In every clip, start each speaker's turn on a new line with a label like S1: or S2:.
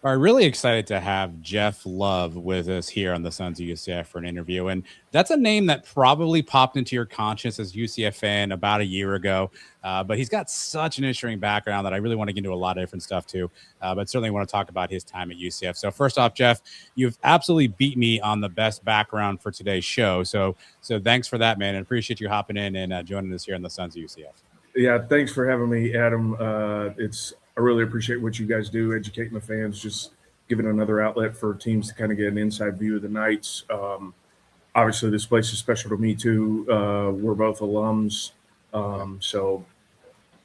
S1: All right, really excited to have Jeff Love with us here on the Sons of UCF for an interview. And that's a name that probably popped into your conscience as a UCF fan about a year ago. But he's got such an interesting background that I really want to get into a lot of different stuff too. But certainly want to talk about his time at UCF. So first off, Jeff, you've absolutely beat me on the best background for today's show. So thanks for that, man. And appreciate you hopping in and joining us here on the Sons of UCF.
S2: Yeah, thanks for having me, Adam. I really appreciate what you guys do, educating the fans, just giving another outlet for teams to kind of get an inside view of the Knights. Obviously, this place is special to me too. We're both alums, so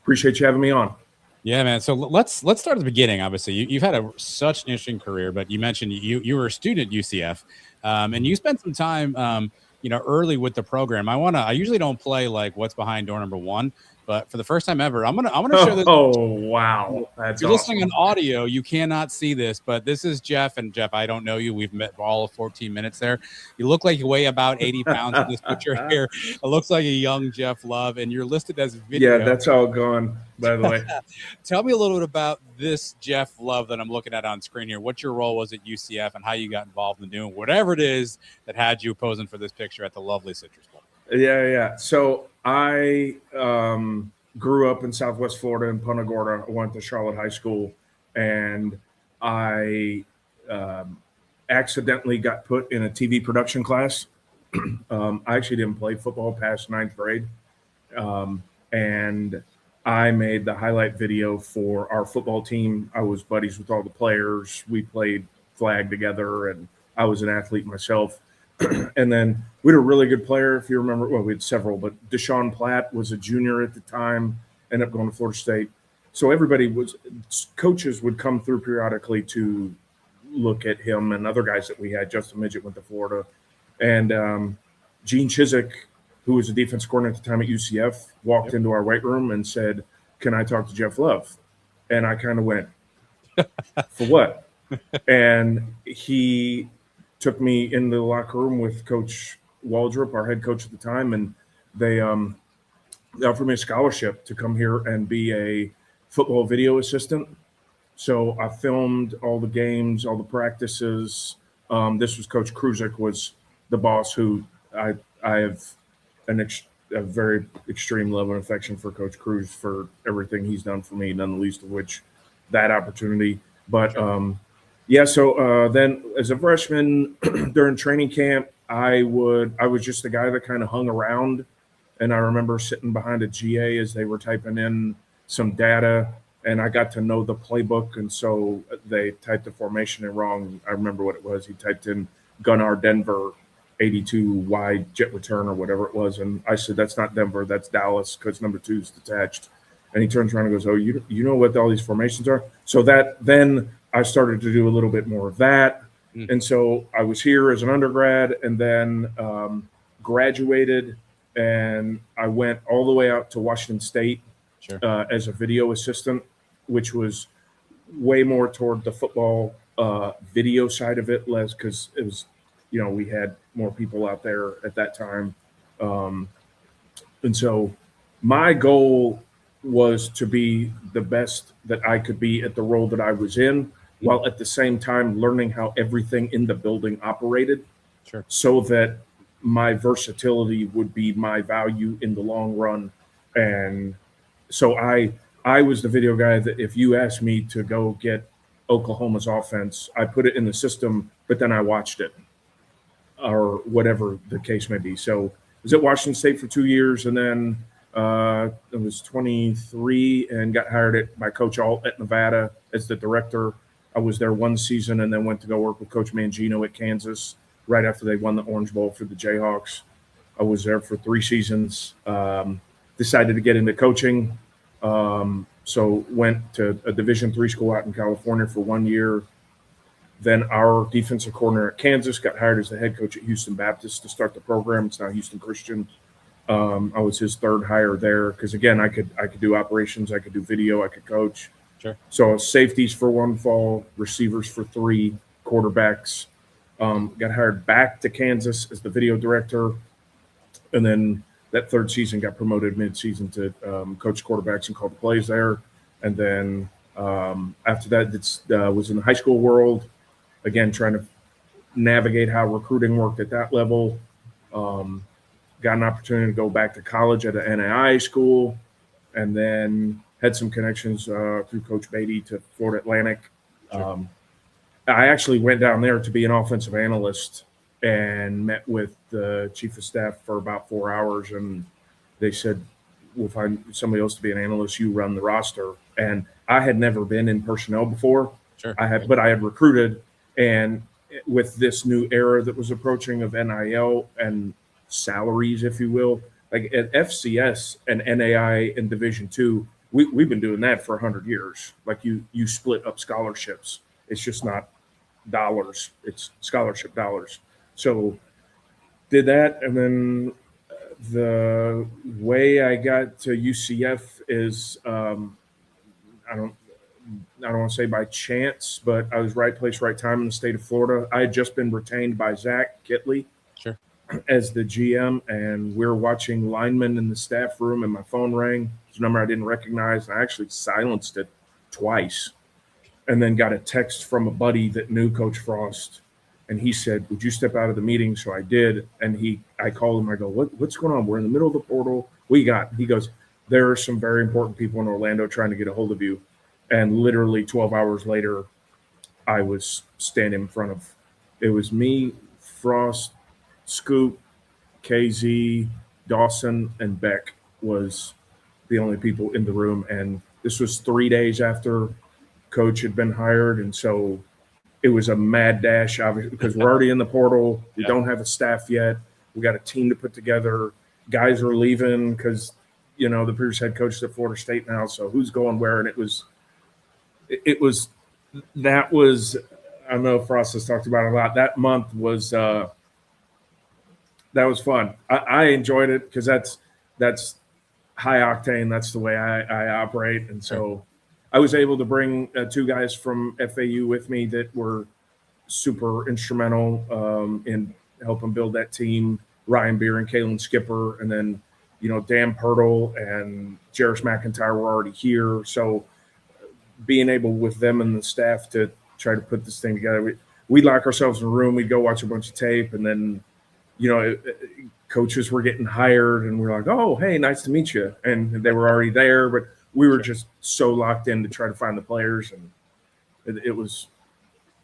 S2: appreciate you having me on.
S1: Yeah, man. So let's start at the beginning. Obviously, you've had such an interesting career, but you mentioned you were a student at UCF, and you spent some time, early with the program. I usually don't play like what's behind door number one. But for the first time ever, I'm gonna show this.
S2: Oh wow, that's
S1: you're
S2: awesome.
S1: Listening on audio, you cannot see this, but this is Jeff. And Jeff, I don't know you. We've met all of 14 minutes there. You look like you weigh about 80 pounds in this picture here. It looks like a young Jeff Love, and you're listed as video.
S2: Yeah, that's all gone, by the way.
S1: Tell me a little bit about this Jeff Love that I'm looking at on screen here. What your role was at UCF and how you got involved in doing whatever it is that had you posing for this picture at the lovely Citrus Bowl.
S2: Yeah. So I grew up in Southwest Florida in Punta Gorda. I went to Charlotte High School, and I accidentally got put in a TV production class. I actually didn't play football past 9th grade, and I made the highlight video for our football team. I was buddies with all the players. We played flag together, and I was an athlete myself. And then we had a really good player, if you remember. Well, we had several, but Deshaun Platt was a junior at the time, ended up going to Florida State. So coaches would come through periodically to look at him and other guys that we had. Justin Midget went to Florida. And Gene Chiswick, who was a defense coordinator at the time at UCF, walked into our weight room and said, "Can I talk to Jeff Love?" And I kind of went, "For what?" And he took me in the locker room with Coach Waldrop, our head coach at the time, and they offered me a scholarship to come here and be a football video assistant. So I filmed all the games, all the practices. This was Coach Kruzik was the boss, who I have a very extreme love and affection for Coach Cruz for everything he's done for me, none the least of which that opportunity. But so then as a freshman during training camp, I was just the guy that kind of hung around. And I remember sitting behind a GA as they were typing in some data, and I got to know the playbook. And so they typed the formation in wrong. I remember what it was. He typed in Gunnar Denver 82 wide jet return or whatever it was. And I said, "That's not Denver, that's Dallas, because number 2 is detached." And he turns around and goes, "Oh, you know what all these formations are?" So then I started to do a little bit more of that. And so I was here as an undergrad, and then graduated, and I went all the way out to Washington State as a video assistant, which was way more toward the football video side of it, less because it was, we had more people out there at that time. And so my goal was to be the best that I could be at the role that I was in, while at the same time learning how everything in the building operated, so that my versatility would be my value in the long run. And so I was the video guy that if you asked me to go get Oklahoma's offense, I put it in the system, but then I watched it, or whatever the case may be. So I was at Washington State for 2 years, and then I was 23 and got hired by Coach Alt at Nevada as the director. I was there 1 season and then went to go work with Coach Mangino at Kansas right after they won the Orange Bowl for the Jayhawks. I was there for 3 seasons, decided to get into coaching. So went to a Division III school out in California for 1 year. Then our defensive coordinator at Kansas got hired as the head coach at Houston Baptist to start the program. It's now Houston Christian. I was his third hire there because, again, I could do operations, I could do video, I could coach. So safeties for 1 fall, receivers for 3, quarterbacks. Got hired back to Kansas as the video director, and then that 3rd season got promoted mid-season to coach quarterbacks and call the plays there. And then After that, was in the high school world, again, trying to navigate how recruiting worked at that level. Got an opportunity to go back to college at an NAI school, and then had some connections through Coach Beatty to Florida Atlantic.
S1: Sure.
S2: I actually went down there to be an offensive analyst and met with the chief of staff for about 4 hours, and they said, we'll find somebody else to be an analyst. You run the roster. And I had never been in personnel before.
S1: Sure.
S2: But I had recruited, and with this new era that was approaching of NIL and salaries, if you will, like at FCS and NAI in Division II, we've been doing that for 100 years. Like you split up scholarships. It's just not dollars. It's scholarship dollars. So did that, and then the way I got to UCF is I don't want to say by chance, but I was right place, right time in the state of Florida. I had just been retained by Zach Kitley
S1: Sure.
S2: as the GM, and we were watching linemen in the staff room, and my phone rang. It's a number I didn't recognize. I actually silenced it twice, and then got a text from a buddy that knew Coach Frost. And he said, would you step out of the meeting? So I did. And I called him. I go, what's going on? We're in the middle of the portal. He goes, there are some very important people in Orlando trying to get a hold of you. And literally 12 hours later, I was standing in front of, it was me, Frost, Scoop, KZ, Dawson, and Beck was the only people in the room. And this was 3 days after Coach had been hired. And so it was a mad dash, obviously, because we're already in the portal. We don't have a staff yet. We got a team to put together. Guys are leaving because, the previous head coach is at Florida State now. So who's going where? And that was, I don't know if Frost has talked about it a lot. That month was, that was fun. I enjoyed it because that's high octane. That's the way I operate. And so I was able to bring 2 guys from FAU with me that were super instrumental in helping build that team. Ryan Beer and Kalen Skipper, and then Dan Pirtle and Jarris McIntyre were already here. So being able with them and the staff to try to put this thing together, we'd lock ourselves in a room. We'd go watch a bunch of tape, and then coaches were getting hired, and we're like, oh, hey, nice to meet you. And they were already there, but we were just so locked in to try to find the players, and it was.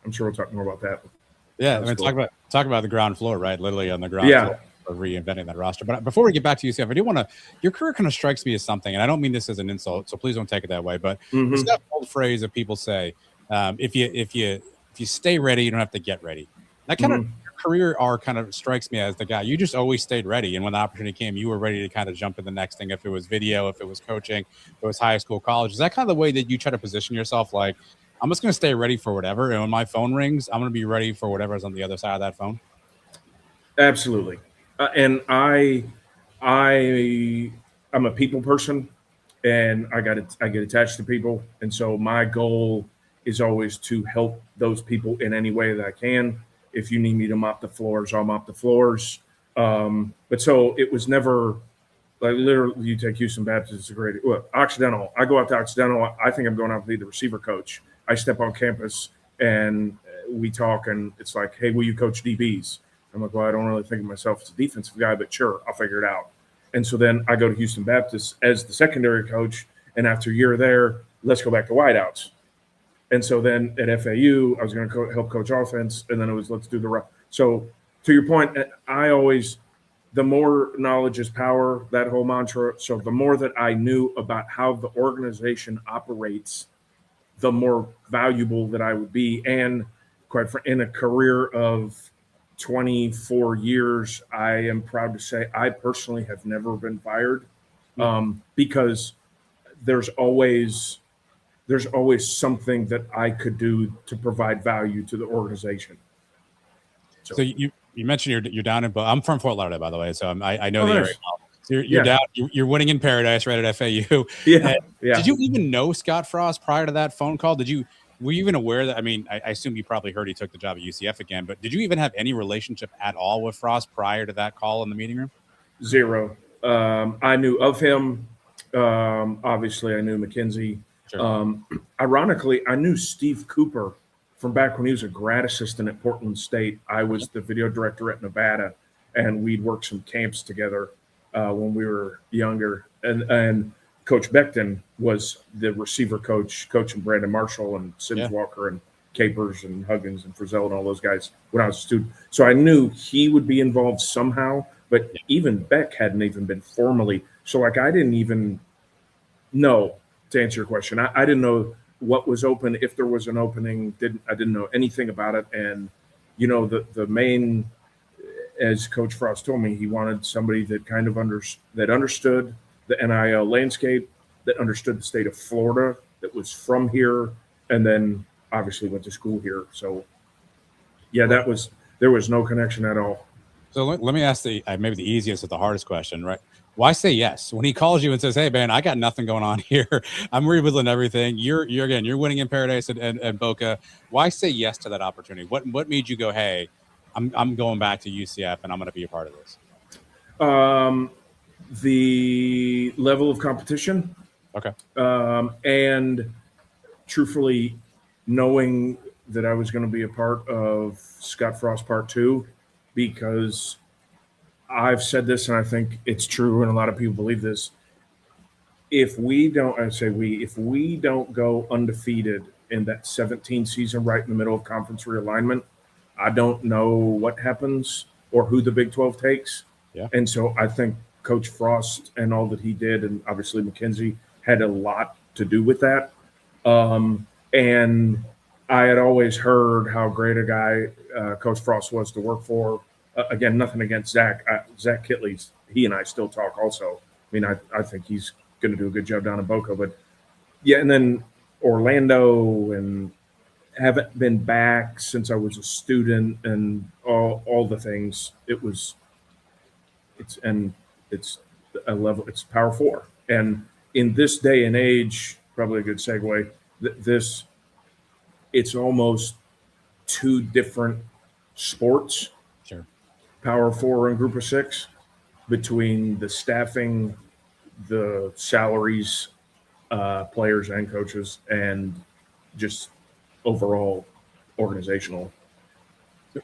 S2: I'm sure we'll talk more about that.
S1: Yeah, cool. talk about the ground floor, right? Literally on the ground floor of reinventing that roster. But before we get back to UCF, I do want to. Your career kind of strikes me as something, and I don't mean this as an insult, so please don't take it that way. But there's that old phrase that people say, if you stay ready, you don't have to get ready. That kind of career arc kind of strikes me as the guy. You just always stayed ready, and when the opportunity came, you were ready to kind of jump in the next thing. If it was video, if it was coaching, if it was high school, college, is that kind of the way that you try to position yourself? Like, I'm just going to stay ready for whatever, and when my phone rings, I'm going to be ready for whatever's on the other side of that phone.
S2: Absolutely, and I'm a people person, and I get attached to people, and so my goal is always to help those people in any way that I can. If you need me to mop the floors, I'll mop the floors. But so it was never like literally you take Houston Baptist, it's a great Occidental. I go out to Occidental. I think I'm going out to be the receiver coach. I step on campus and we talk, and it's like, hey, will you coach DBs? I'm like, well, I don't really think of myself as a defensive guy, but sure, I'll figure it out. And so then I go to Houston Baptist as the secondary coach, and after a year there, let's go back to wideouts. And so then at FAU, I was going to help coach offense, and then it was let's do the run. So to your point, I always the more knowledge is power, that whole mantra. So the more that I knew about how the organization operates, the more valuable that I would be. And quite frankly, in a career of 24 years, I am proud to say I personally have never been fired because there's always something that I could do to provide value to the organization.
S1: So you mentioned you're down in, I'm from Fort Lauderdale, by the way, so I know the area well. So you're down, you're winning in paradise right at FAU.
S2: Yeah.
S1: Did you even know Scott Frost prior to that phone call? Were you even aware that? I mean, I assume you probably heard he took the job at UCF again, but did you even have any relationship at all with Frost prior to that call in the meeting room?
S2: Zero. I knew of him. Obviously, I knew McKenzie.
S1: Sure.
S2: Ironically, I knew Steve Cooper from back when he was a grad assistant at Portland State. I was the video director at Nevada, and we'd worked some camps together when we were younger. And Coach Becton was the receiver coach, coaching Brandon Marshall and Sims Walker and Capers and Huggins and Frizzell and all those guys when I was a student. So I knew he would be involved somehow, but even Beck hadn't even been formally. So like I didn't even know, to answer your question, I didn't know what was open, if there was an opening. I didn't know anything about it. And the main, as Coach Frost told me, he wanted somebody that kind of understood the NIL landscape, that understood the state of Florida, that was from here, and then obviously went to school here. So yeah, there was no connection at all.
S1: So let me ask maybe the easiest but the hardest question, right? Why say yes when he calls you and says, "Hey, man, I got nothing going on here. I'm rebuilding everything. You're winning in Paradise and Boca." Why say yes to that opportunity? What made you go, "Hey, I'm going back to UCF and I'm going to be a part of this"?
S2: The level of competition.
S1: Okay.
S2: And truthfully, knowing that I was going to be a part of Scott Frost Part 2, because I've said this and I think it's true and a lot of people believe this. If we don't go undefeated in that 17 season right in the middle of conference realignment, I don't know what happens or who the Big 12 takes.
S1: Yeah.
S2: And so I think Coach Frost and all that he did, and obviously McKenzie, had a lot to do with that. And I had always heard how great a guy Coach Frost was to work for. Again, nothing against Zach. Zach Kitley, he and I still talk also. I mean, I think he's going to do a good job down in Boca. But, yeah, and then Orlando, and haven't been back since I was a student, and all the things. It's a level. It's Power 4. And in this day and age, probably a good segue, it's almost two different sports.
S1: Sure.
S2: Power 4 and Group of 6, between the staffing, the salaries, players and coaches, and just overall organizational.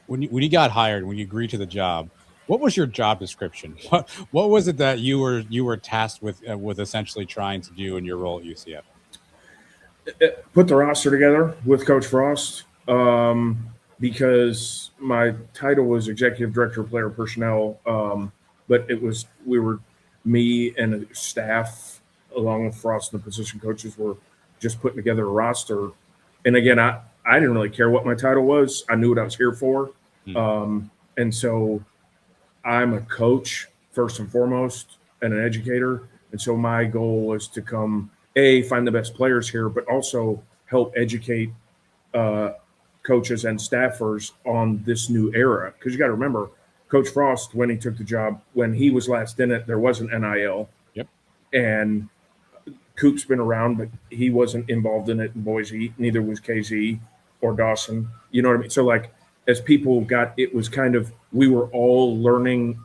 S1: When you got hired, when you agreed to the job, what was your job description? What was it that you were tasked with essentially trying to do in your role at UCF?
S2: Put the roster together with Coach Frost, because my title was Executive Director of Player Personnel, but me and a staff, along with Frost and the position coaches, were just putting together a roster. And again, I didn't really care what my title was. I knew what I was here for. And so I'm a coach first and foremost, and an educator. And so my goal was to find the best players here, but also help educate coaches and staffers on this new era. Because you got to remember, Coach Frost, when he took the job, when he was last in it, there wasn't NIL.
S1: Yep.
S2: And Coop's been around, but he wasn't involved in it in Boise. Neither was KZ or Dawson. You know what I mean? So, like, as people it was kind of, we were all learning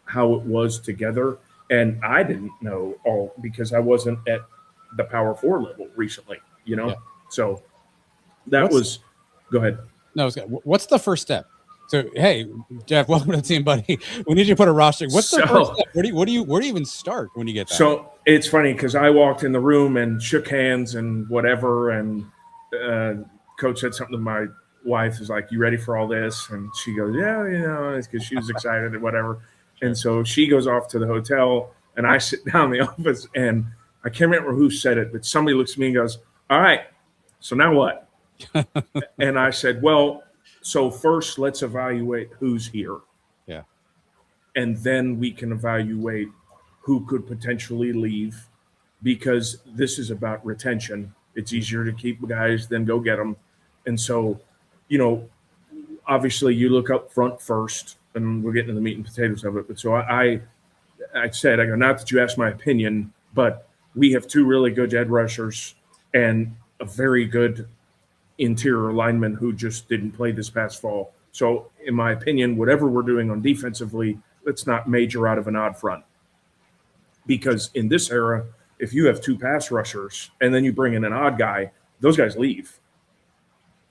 S2: how it was together. And I didn't know all, because I wasn't at the Power 4 level recently,
S1: Yeah.
S2: So go ahead.
S1: No, what's the first step? So, hey, Jeff, welcome to the team, buddy. We need you to put a roster. What's the first step? Where do you even start when you get that?
S2: So it's funny, because I walked in the room and shook hands and whatever, and Coach said something to my wife, is like, "You ready for all this?" And she goes, "Yeah, it's because she was excited and whatever." And so she goes off to the hotel, and I sit down in the office, and I can't remember who said it, but somebody looks at me and goes, "All right, so now what?" And I said, "Well, so first let's evaluate who's here.
S1: Yeah.
S2: And then we can evaluate who could potentially leave, because this is about retention. It's easier to keep guys than go get them." And so, obviously you look up front first, and we're getting to the meat and potatoes of it. But so I said, not that you asked my opinion, but we have two really good edge rushers and a very good interior lineman who just didn't play this past fall. So in my opinion, whatever we're doing on defensively, let's not major out of an odd front. Because in this era, if you have 2 pass rushers and then you bring in an odd guy, those guys leave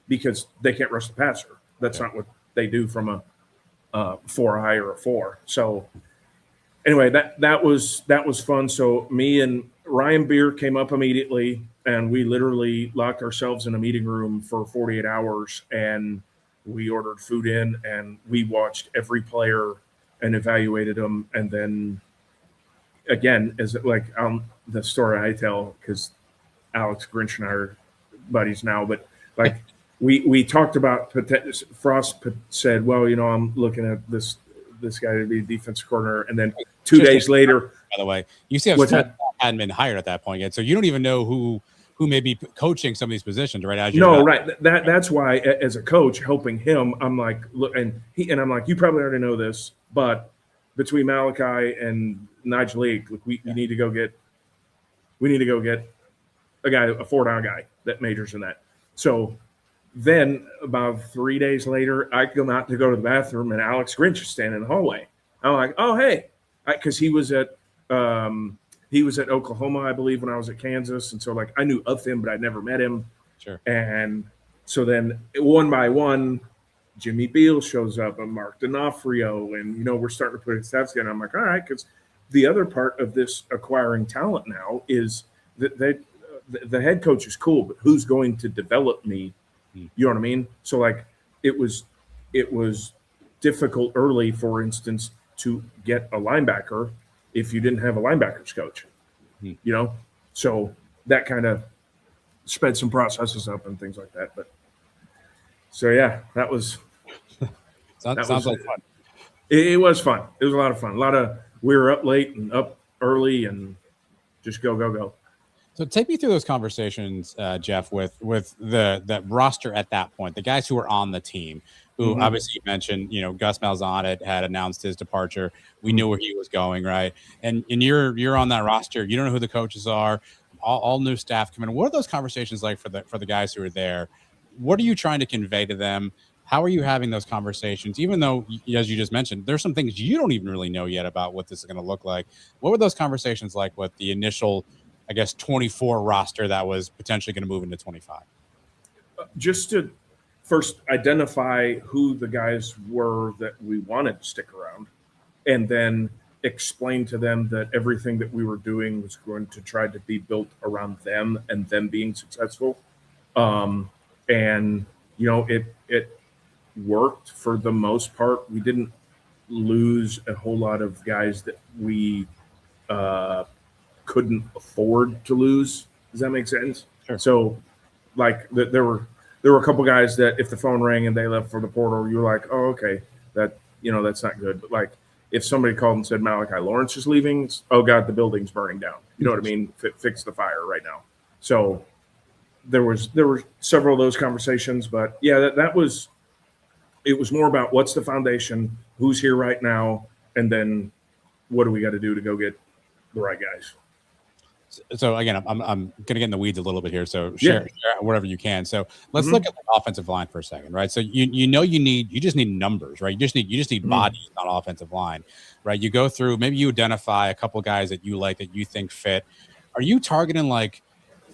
S2: because they can't rush the passer. That's not what they do from a 4-eye or a 4. So anyway, that was fun. So me and Ryan Beer came up immediately, and we literally locked ourselves in a meeting room for 48 hours, and we ordered food in, and we watched every player and evaluated them. And then again, as like the story I tell, because Alex Grinch and I are buddies now, but like we talked about Frost said, well, I'm looking at this guy to be defensive coordinator, and then 2 days later,
S1: by the way, UCF hadn't been hired at that point yet, so you don't even know who may be coaching some of these positions, right?
S2: That's why, as a coach helping him, I'm like, look, and I'm like, you probably already know this, but between Malachi and Nigel Leake, we need to go get a guy, a 4-down guy that majors in that. So then about 3 days later, I come out to go to the bathroom, and Alex Grinch is standing in the hallway. I'm like, oh, hey, because he was at Oklahoma, I believe, when I was at Kansas, and so like I knew of him, but I'd never met him.
S1: Sure.
S2: And so then one by one, Jimmy Beal shows up, and Mark D'Onofrio, and we're starting to put his stats together. I'm like, all right, because the other part of this acquiring talent now is that the head coach is cool, but who's going to develop me? You know what I mean? So like it was difficult early, for instance, to get a linebacker if you didn't have a linebackers coach. So that kind of sped some processes up and things like that. But so yeah, that was
S1: sounds like fun.
S2: It was fun. It was a lot of fun. We were up late and up early and just go.
S1: So take me through those conversations, Jeff, with the roster at that point, the guys who were on the team, who obviously you mentioned, Gus Malzahn had announced his departure. We knew where he was going, right? And you're on that roster. You don't know who the coaches are. All new staff come in. What are those conversations like for the guys who are there? What are you trying to convey to them? How are you having those conversations? Even though, as you just mentioned, there's some things you don't even really know yet about what this is going to look like. What were those conversations like with the initial, I guess, 24 roster that was potentially going to move into 25?
S2: Just to first identify who the guys were that we wanted to stick around, and then explain to them that everything that we were doing was going to try to be built around them and them being successful. And it worked for the most part. We didn't lose a whole lot of guys that we couldn't afford to lose. Does that make sense?
S1: Sure.
S2: So like there were a couple guys that if the phone rang and they left for the portal, you were like, oh, okay, that, that's not good. But like if somebody called and said Malachi Lawrence is leaving, oh God, the building's burning down. You know what I mean? Fix the fire right now. So there were several of those conversations, but yeah, it was more about what's the foundation, who's here right now, and then what do we got to do to go get the right guys.
S1: So again, I'm going to get in the weeds a little bit here. So share whatever you can. So let's look at the offensive line for a second, right? So you just need numbers, right? You just need bodies on offensive line, right? You go through, maybe you identify a couple guys that you like, that you think fit. Are you targeting like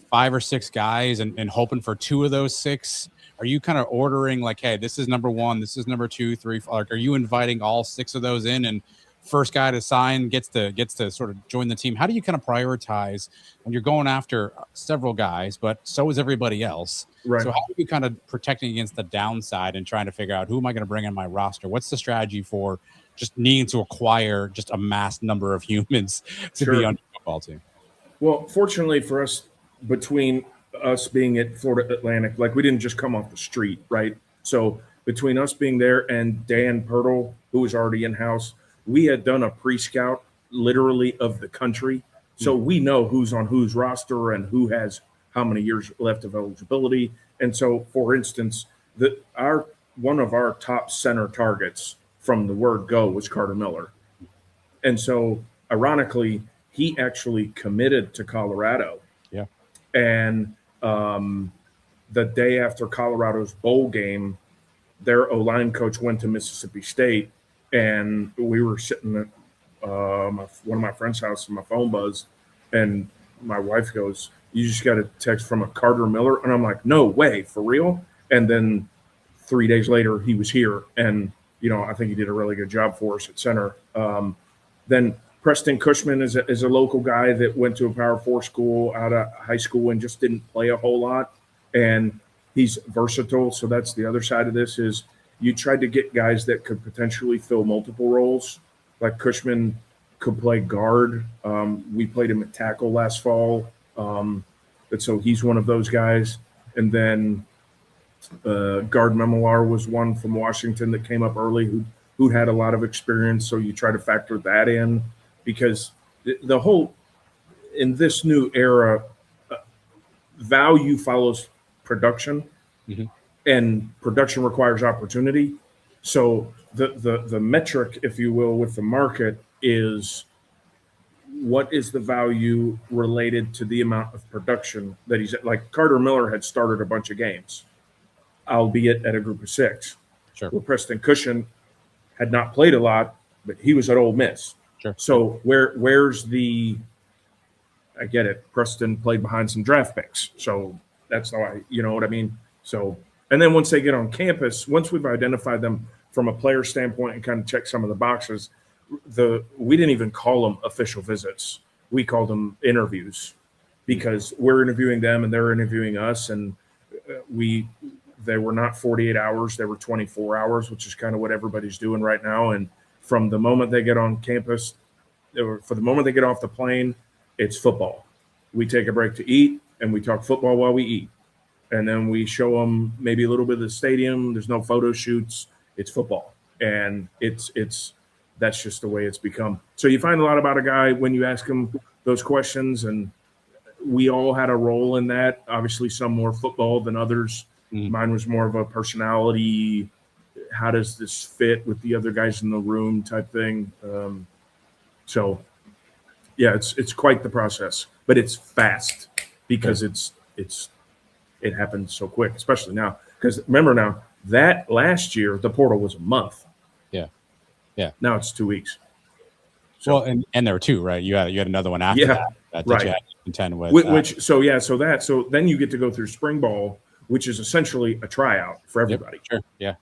S1: 5 or 6 guys and hoping for 2 of those 6? Are you kind of ordering like, hey, this is number 1, this is number 2, 3, 4? Like, are you inviting all 6 of those in, and first guy to sign gets to sort of join the team? How do you kind of prioritize when you're going after several guys, but so is everybody else?
S2: Right.
S1: So how are you kind of protecting against the downside and trying to figure out who am I going to bring on my roster? What's the strategy for just needing to acquire just a mass number of humans to be on your football team?
S2: Well, fortunately for us, between us being at Florida Atlantic, like we didn't just come off the street, right? So between us being there and Dan Pirtle, who was already in-house, we had done a pre-scout literally of the country. So we know who's on whose roster and who has how many years left of eligibility. And so, for instance, one of our top center targets from the word go was Carter Miller. And so, ironically, he actually committed to Colorado.
S1: Yeah.
S2: And the day after Colorado's bowl game, their O-line coach went to Mississippi State, and we were sitting at one of my friend's house, and my phone buzzed, and my wife goes, "You just got a text from a Carter Miller," and I'm like, "No way, for real?" And then 3 days later, he was here, and I think he did a really good job for us at center. Then Preston Cushman is a local guy that went to a Power 4 school out of high school and just didn't play a whole lot, and he's versatile. So that's the other side of this is you tried to get guys that could potentially fill multiple roles. Like Cushman could play guard. We played him at tackle last fall. But so he's one of those guys. And then Guard Memoir was one from Washington that came up early who had a lot of experience. So you try to factor that in because the whole in this new era, value follows production, and production requires opportunity. So the metric, if you will, with the market is what is the value related to the amount of production that he's at. Like Carter Miller had started a bunch of games, albeit at a group of 6.
S1: Sure.
S2: Well, Preston Cushman had not played a lot, but he was at Ole Miss.
S1: Sure.
S2: So where's the – I get it. Preston played behind some draft picks. So that's how you know what I mean? So – and then once they get on campus, once we've identified them from a player standpoint and kind of check some of the boxes, we didn't even call them official visits. We called them interviews because we're interviewing them and they're interviewing us. And they were not 48 hours. They were 24 hours, which is kind of what everybody's doing right now. And from the moment they get on campus, for the moment they get off the plane, it's football. We take a break to eat and we talk football while we eat. And then we show them maybe a little bit of the stadium. There's no photo shoots. It's football. And that's just the way it's become. So you find a lot about a guy when you ask him those questions, and we all had a role in that. Obviously, some more football than others. Mine was more of a personality. How does this fit with the other guys in the room type thing? So, yeah, it's quite the process, but it's fast because it happens so quick, especially now. Because remember now that last year the portal was a month. Yeah. Now it's 2 weeks.
S1: So, well, and there were 2, right? You had another one after that
S2: right.
S1: You had to contend with.
S2: So then you get to go through spring ball, which is essentially a tryout for everybody.
S1: Yep, sure.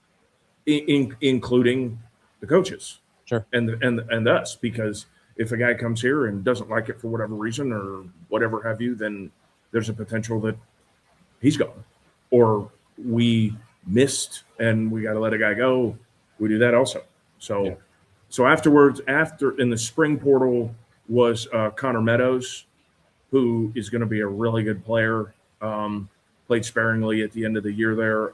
S2: Yeah. Including the coaches.
S1: Sure.
S2: And us, because if a guy comes here and doesn't like it for whatever reason or whatever have you, then there's a potential that he's gone. Or we missed and we got to let a guy go. We do that also. So afterwards, in the spring portal was Connor Meadows, who is going to be a really good player. Played sparingly at the end of the year there.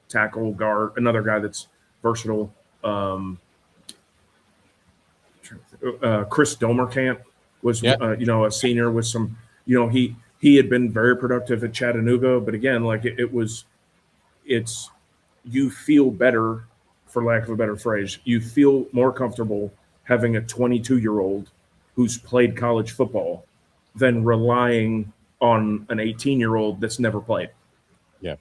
S2: Tackle, guard, another guy that's versatile. Chris Domerkamp was, a senior with some, he had been very productive at Chattanooga, but again, like you feel better, for lack of a better phrase, you feel more comfortable having a 22-year-old who's played college football than relying on an 18-year-old that's never played. Yeah.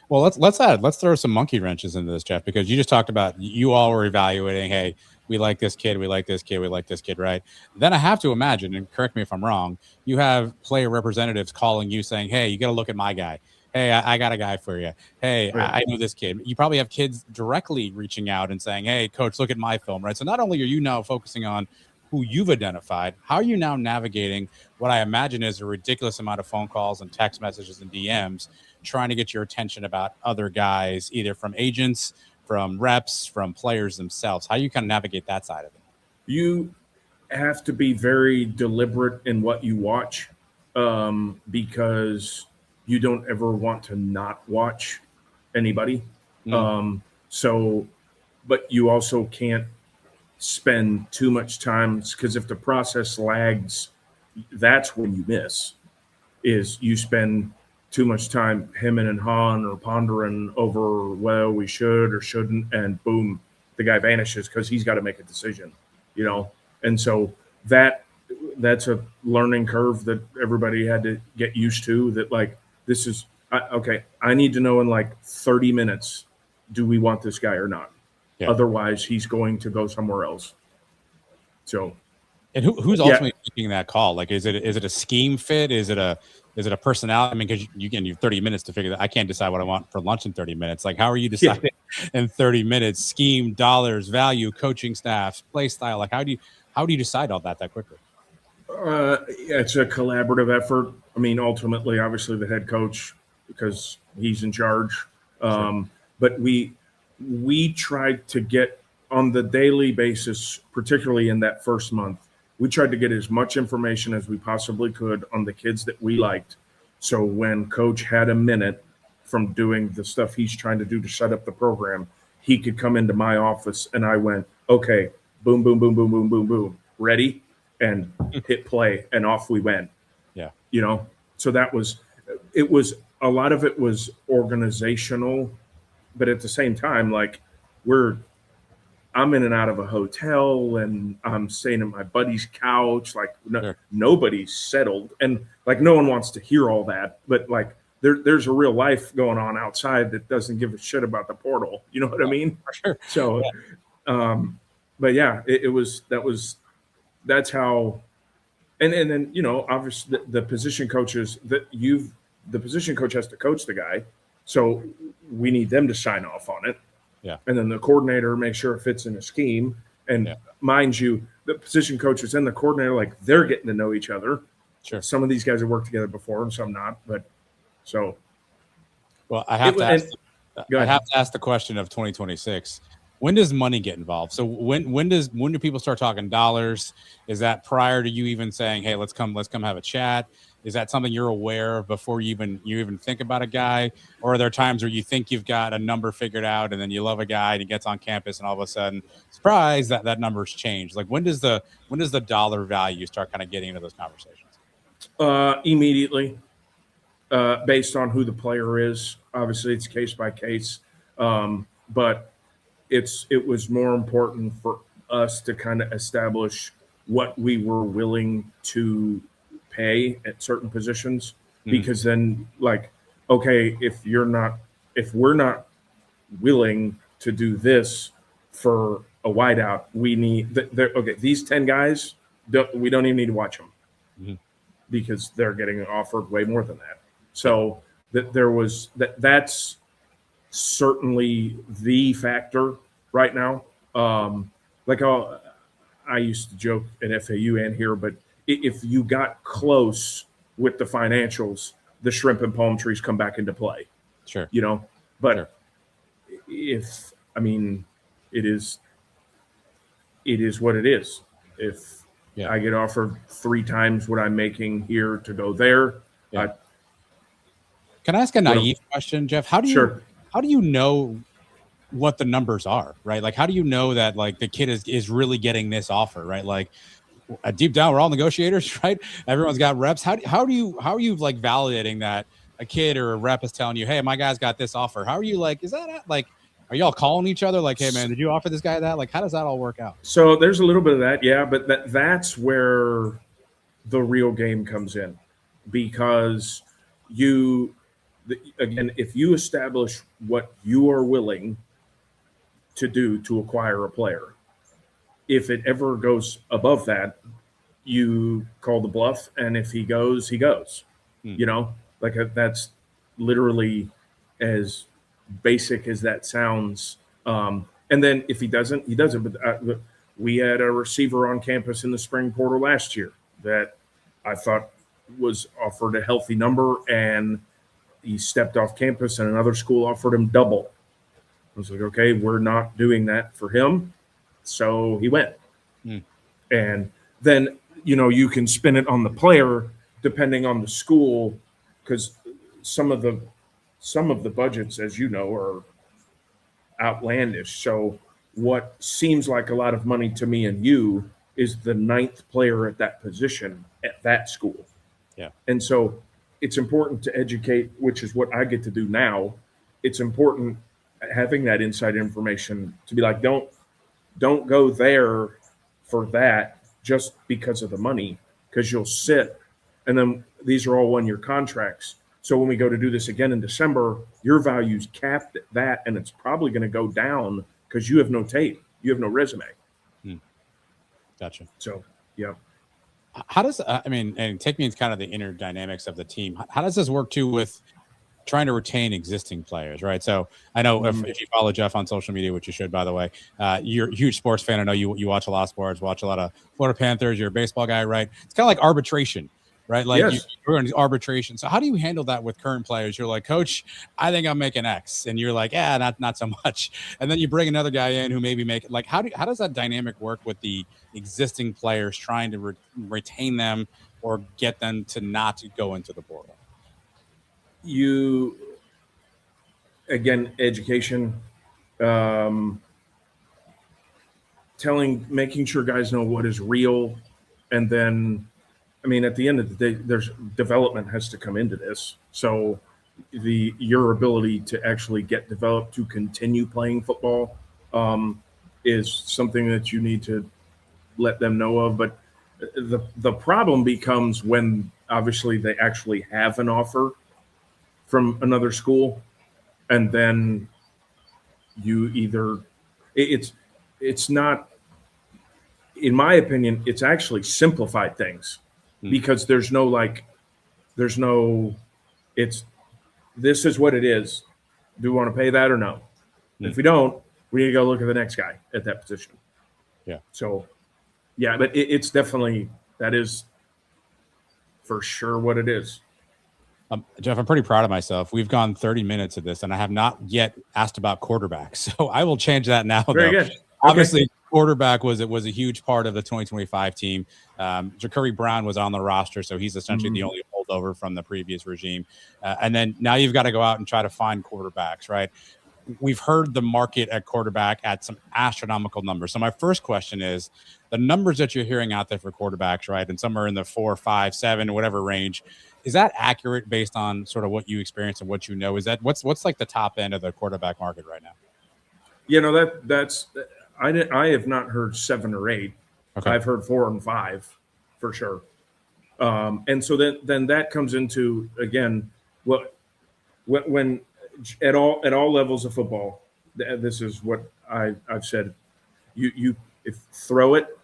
S1: Well, let's throw some monkey wrenches into this, Jeff, because you just talked about you all were evaluating, hey, we like this kid, we like this kid, right? Then I have to imagine, and correct me if I'm wrong, you have player representatives calling you saying, hey, you got to look at my guy. Hey, I got a guy for you. Hey, right. I know this kid. You probably have kids directly reaching out and saying, hey, coach, look at my film, right? So not only are you now focusing on who you've identified, how are you now navigating what I imagine is a ridiculous amount of phone calls and text messages and DMs trying to get your attention about other guys, either from agents, from reps, from players themselves? How do you kind of navigate that side of it?
S2: You have to be very deliberate in what you watch because – you don't ever want to not watch anybody. But you also can't spend too much time, because if the process lags, that's when you miss, is you spend too much time hemming and hawing or pondering over, well, we should or shouldn't, and boom, the guy vanishes because he's got to make a decision, And so that's a learning curve that everybody had to get used to, that like, this is okay. I need to know in like 30 minutes, do we want this guy or not? Yeah. Otherwise, he's going to go somewhere else. So,
S1: And who's ultimately making that call? Like, is it a scheme fit? Is it a personality? I mean, because you have 30 minutes to figure that. I can't decide what I want for lunch in 30 minutes. Like, how are you deciding in 30 minutes? Scheme, dollars, value, coaching staff, play style. Like, how do you decide all that quickly?
S2: It's a collaborative effort. I mean, ultimately, obviously, the head coach, because he's in charge.
S1: Sure.
S2: But we tried to get on the daily basis, particularly in that first month, we tried to get as much information as we possibly could on the kids that we liked. So when coach had a minute from doing the stuff he's trying to do to set up the program, he could come into my office and I went, okay, boom, boom, boom, boom, boom, boom, boom, ready, and hit play, and off we went.
S1: Yeah.
S2: So it was a lot of it was organizational, but at the same time, like I'm in and out of a hotel and I'm staying at my buddy's couch. Like nobody's settled, and like no one wants to hear all that. But like there's a real life going on outside that doesn't give a shit about the portal. You know what I mean?
S1: For sure.
S2: So, but yeah, that's how. And then obviously the position coaches the position coach has to coach the guy, so we need them to sign off on it.
S1: Yeah.
S2: And then the coordinator makes sure it fits in a scheme. And mind you, the position coaches and the coordinator, like they're getting to know each other.
S1: Sure.
S2: Some of these guys have worked together before and some not. But so.
S1: Well, I have to ask the question of 2026. When does money get involved? So when do people start talking dollars? Is that prior to you even saying, hey, let's come have a chat? Is that something you're aware of before you even think about a guy? Or are there times where you think you've got a number figured out and then you love a guy and he gets on campus and all of a sudden, surprise, that number's changed? Like when does the dollar value start kind of getting into those conversations?
S2: Immediately, based on who the player is. Obviously, it's case by case, but it was more important for us to kind of establish what we were willing to pay at certain positions, because then like, okay, if we're not willing to do this for a wideout, we need okay, these 10 guys, we don't even need to watch them because they're getting offered way more than that. So that's certainly the factor right now. I used to joke at FAU and here, but if you got close with the financials, the shrimp and palm trees come back into play.
S1: Sure.
S2: But
S1: sure.
S2: It is what it is. If I get offered 3 times what I'm making here to go there.
S1: Can I ask a naive question, Jeff? How do you know what the numbers are, right? Like, how do you know that like the kid is really getting this offer, right? Like deep down, we're all negotiators, right? Everyone's got reps. How are you like validating that a kid or a rep is telling you, hey, my guy's got this offer? How are you like, is that like, are y'all calling each other like, hey man, did you offer this guy that? Like, how does that all work out?
S2: So there's a little bit of that. Yeah. But that's where the real game comes in, because again, if you establish what you are willing to do to acquire a player, if it ever goes above that, you call the bluff, and if he goes, he goes. That's literally as basic as that sounds. And then if he doesn't, he doesn't. But we had a receiver on campus in the spring portal last year that I thought was offered a healthy number, and he stepped off campus and another school offered him double. I was like, okay, we're not doing that for him. So he went. And then, you can spin it on the player depending on the school, because some of the budgets, as you know, are outlandish. So what seems like a lot of money to me and you is the 9th player at that position at that school.
S1: Yeah.
S2: And so it's important to educate, which is what I get to do now. It's important having that inside information to be like, don't go there for that just because of the money, because you'll sit, and then these are all 1-year contracts. So when we go to do this again in December, your value's capped at that, and it's probably going to go down because you have no tape, you have no resume.
S1: Gotcha.
S2: So Yep.
S1: How does I mean, and take me into kind of the inner dynamics of the team. How does this work too with trying to retain existing players, right? So I know if you follow Jeff on social media, which you should, by the way, you're a huge sports fan. I know you watch a lot of sports, watch a lot of Florida Panthers. You're a baseball guy, right? It's kind of like arbitration, right? Like
S2: Yes.
S1: you're in arbitration. So how do you handle that with current players? You're like, Coach, I think I'm making X, and you're like, yeah, not so much. And then you bring another guy in who maybe make it. Like how does that dynamic work with the existing players, trying to retain them or get them to not go into the portal?
S2: You, again, education, making sure guys know what is real. And then, I mean, at the end of the day, there's development has to come into this. So your ability to actually get developed to continue playing football is something that you need to let them know of. But the problem becomes when obviously they actually have an offer from another school, and then you either it's not, in my opinion, it's actually simplified things because there's no it's this is what it is. Do we want to pay that or no? If we don't, we need to go look at the next guy at that position.
S1: Yeah.
S2: So yeah, but it's definitely, that is for sure what it is.
S1: Jeff, I'm pretty proud of myself. We've gone 30 minutes of this, and I have not yet asked about quarterbacks. So I will change that now.
S2: Very good. Okay.
S1: Obviously, quarterback was a huge part of the 2025 team. Ja'Cory Brown was on the roster, so he's essentially the only holdover from the previous regime. And then now you've got to go out and try to find quarterbacks, right? We've heard the market at quarterback at some astronomical numbers. So my first question is the numbers that you're hearing out there for quarterbacks, right? And some are in the 4, 5, 7, whatever range. Is that accurate based on sort of what you experience and what you know? Is that what's like the top end of the quarterback market right now?
S2: You know, that's I have not heard 7 or 8. Okay. I've heard 4 and 5 for sure. And so then that comes into, again, when at all levels of football, this is what I've said. You if throw it,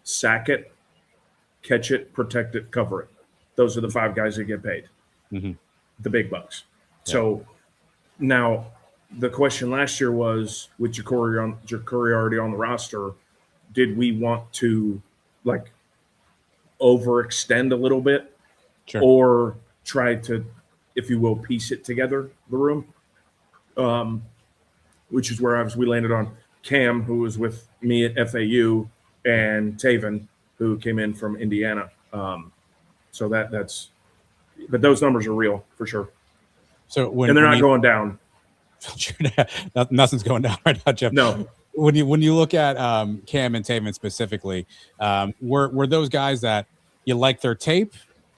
S2: sack it, catch it, protect it, cover it. Those are the 5 guys that get paid, the big bucks. Yeah. So now the question last year was, with Ja'Cory already on the roster, did we want to like overextend a little bit, or try to, if you will, piece it together, the room? Which is where we landed on Cam, who was with me at FAU, and Taven, who came in from Indiana. So but those numbers are real for sure.
S1: So
S2: and they're not going down.
S1: Nothing's going down right now, Jeff.
S2: No.
S1: When you look at Cam and Taven specifically, were those guys that you like their tape?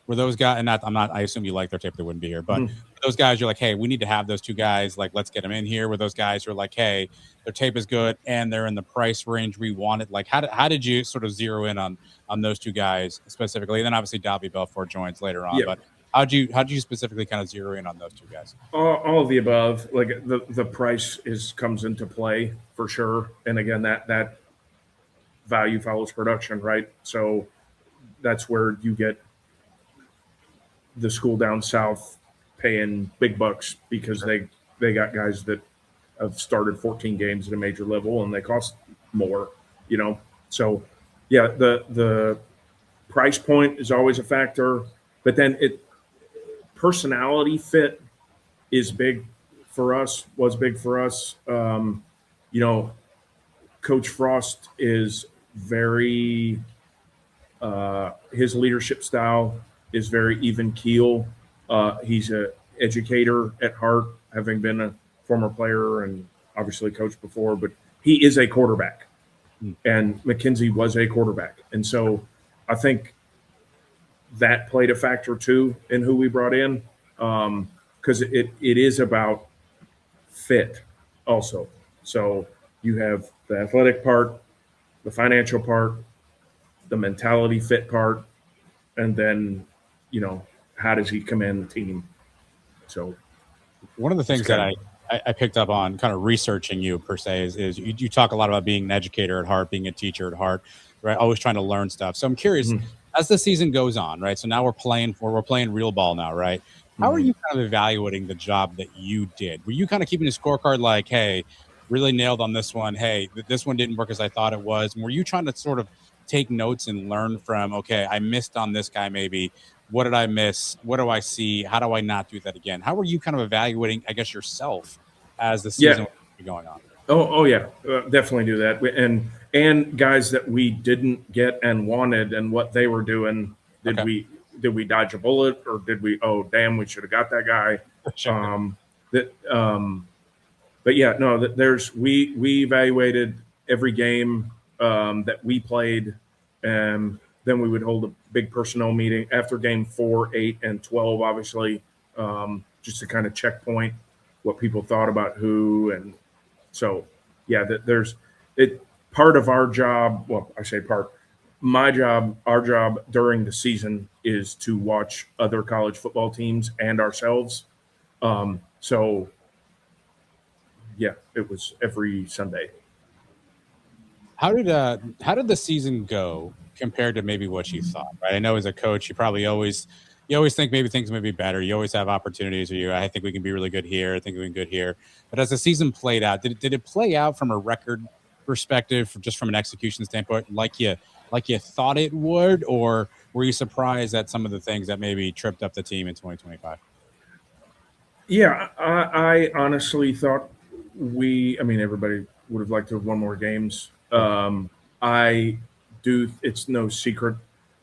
S1: Were those guys, and I assume you like their tape, they wouldn't be here, but those guys you're like, hey, we need to have those 2 guys, like, let's get them in here. Were those guys who are like, hey, their tape is good and they're in the price range we wanted? Like, how did you sort of zero in on those 2 guys specifically? And then obviously Davie Belfort joins later on, but how'd you specifically kind of zero in on those 2 guys?
S2: All of the above. Like the price comes into play for sure. And again, that value follows production, right? So that's where you get the school down south paying big bucks because they got guys that have started 14 games at a major level and they cost more, you know? So yeah, the price point is always a factor, but then personality fit is big for us, was big for us. You know, Coach Frost is very, his leadership style is very even keel. He's an educator at heart, having been a former player and obviously coached before, but he is a quarterback. And McKenzie was a quarterback. And so I think that played a factor too in who we brought in, because it is about fit also. So you have the athletic part, the financial part, the mentality fit part, and then, you know, how does he come in the team? So
S1: one of the things that I picked up on kind of researching you per se is you talk a lot about being an educator at heart, being a teacher at heart. right? Always trying to learn stuff. So I'm curious, as the season goes on, right? So now we're playing real ball now, right? How are you kind of evaluating the job that you did? Were you kind of keeping a scorecard like, hey, really nailed on this one. Hey, this one didn't work as I thought it was. And were you trying to sort of take notes and learn from, okay, I missed on this guy maybe. What did I miss? What do I see? How do I not do that again? How were you kind of evaluating, I guess, yourself as the season was going on?
S2: Oh yeah, definitely do that. And guys that we didn't get and wanted, and what they were doing. Did we dodge a bullet, or did we? Oh damn, we should have got that guy.
S1: Sure.
S2: But yeah, no. We evaluated every game that we played, and then we would hold a big personnel meeting after game 4, 8, and 12, obviously, just to kind of checkpoint what people thought about who. And so, yeah, part of our job. Well, I say part. My job, our job during the season is to watch other college football teams and ourselves. So, yeah, it was every Sunday.
S1: How did the season go compared to maybe what you thought? Right, I know as a coach, you always think maybe things may be better. You always have opportunities, or I think we can be really good here. I think we can be good here. But as the season played out, did it play out from a record perspective, just from an execution standpoint, like you thought it would, or were you surprised at some of the things that maybe tripped up the team in 2025?
S2: Yeah, I honestly thought everybody would have liked to have won more games. I do. It's no secret.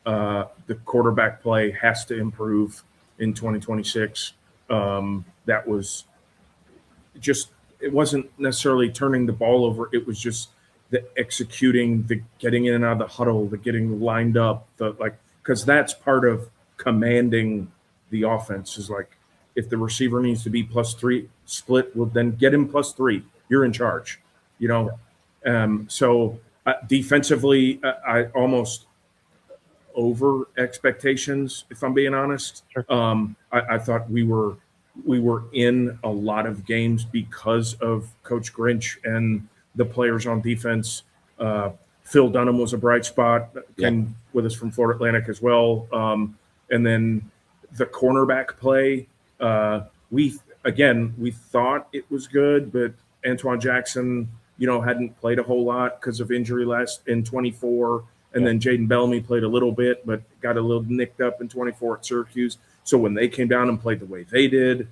S2: The quarterback play has to improve in 2026. That was just, it wasn't necessarily turning the ball over. It was just the executing, the getting in and out of the huddle, the getting lined up, because that's part of commanding the offense is like, if the receiver needs to be +3 split, well, then get him +3. You're in charge, So defensively, I almost over expectations, if I'm being honest.
S1: Sure.
S2: I thought we were in a lot of games because of Coach Grinch and the players on defense. Phil Dunham was a bright spot, came with us from Florida Atlantic as well. And then the cornerback play, we thought it was good, but Antoine Jackson, hadn't played a whole lot because of injury in 24. And then Jaden Bellamy played a little bit, but got a little nicked up in 24 at Syracuse. So when they came down and played the way they did,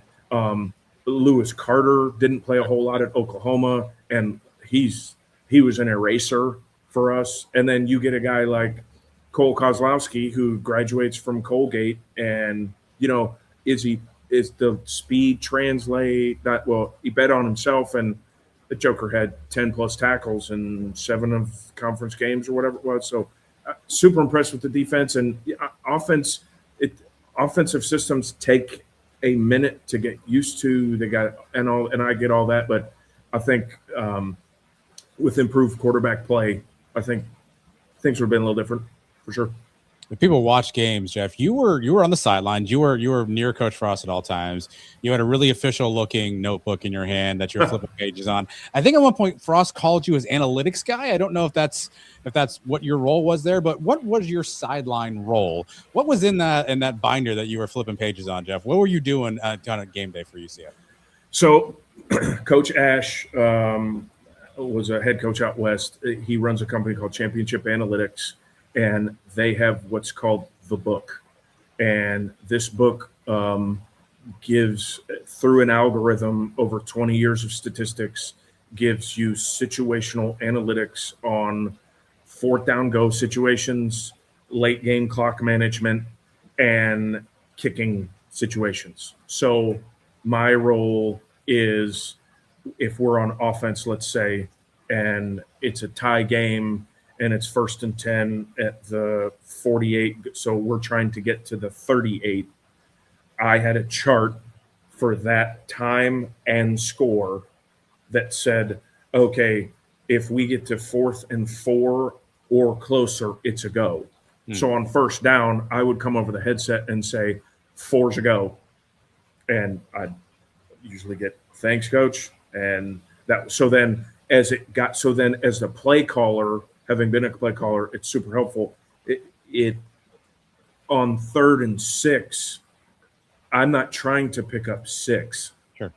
S2: Lewis Carter didn't play a whole lot at Oklahoma, and he was an eraser for us. And then you get a guy like Cole Kozlowski, who graduates from Colgate, and is the speed translate that well? He bet on himself, and the Joker had 10 plus tackles in 7 of conference games or whatever it was. So super impressed with the defense and offense. Offensive systems take a minute to get used to. And I get all that, but I think with improved quarterback play, I think things would have been a little different for sure.
S1: If people watch games, Jeff, you were on the sidelines. You were near Coach Frost at all times. You had a really official looking notebook in your hand that you're flipping pages on. I think at one point Frost called you his analytics guy. I don't know if that's what your role was there, but what was your sideline role? What was in that binder that you were flipping pages on, Jeff? What were you doing on a game day for UCF?
S2: So Coach Ash was a head coach out west. He runs a company called Championship Analytics, and they have what's called the book. And this book gives, through an algorithm over 20 years of statistics, gives you situational analytics on 4th down go situations, late game clock management, and kicking situations. So my role is, if we're on offense, let's say, and it's a tie game, and it's 1st and 10 at the 48. So we're trying to get to the 38. I had a chart for that time and score that said, okay, if we get to 4th and 4 or closer, it's a go. So on 1st down, I would come over the headset and say, 4's a go. And I'd usually get, thanks, coach. And as the play caller having been a play caller, it's super helpful. It on 3rd and 6, I'm not trying to pick up 6.
S1: Sure.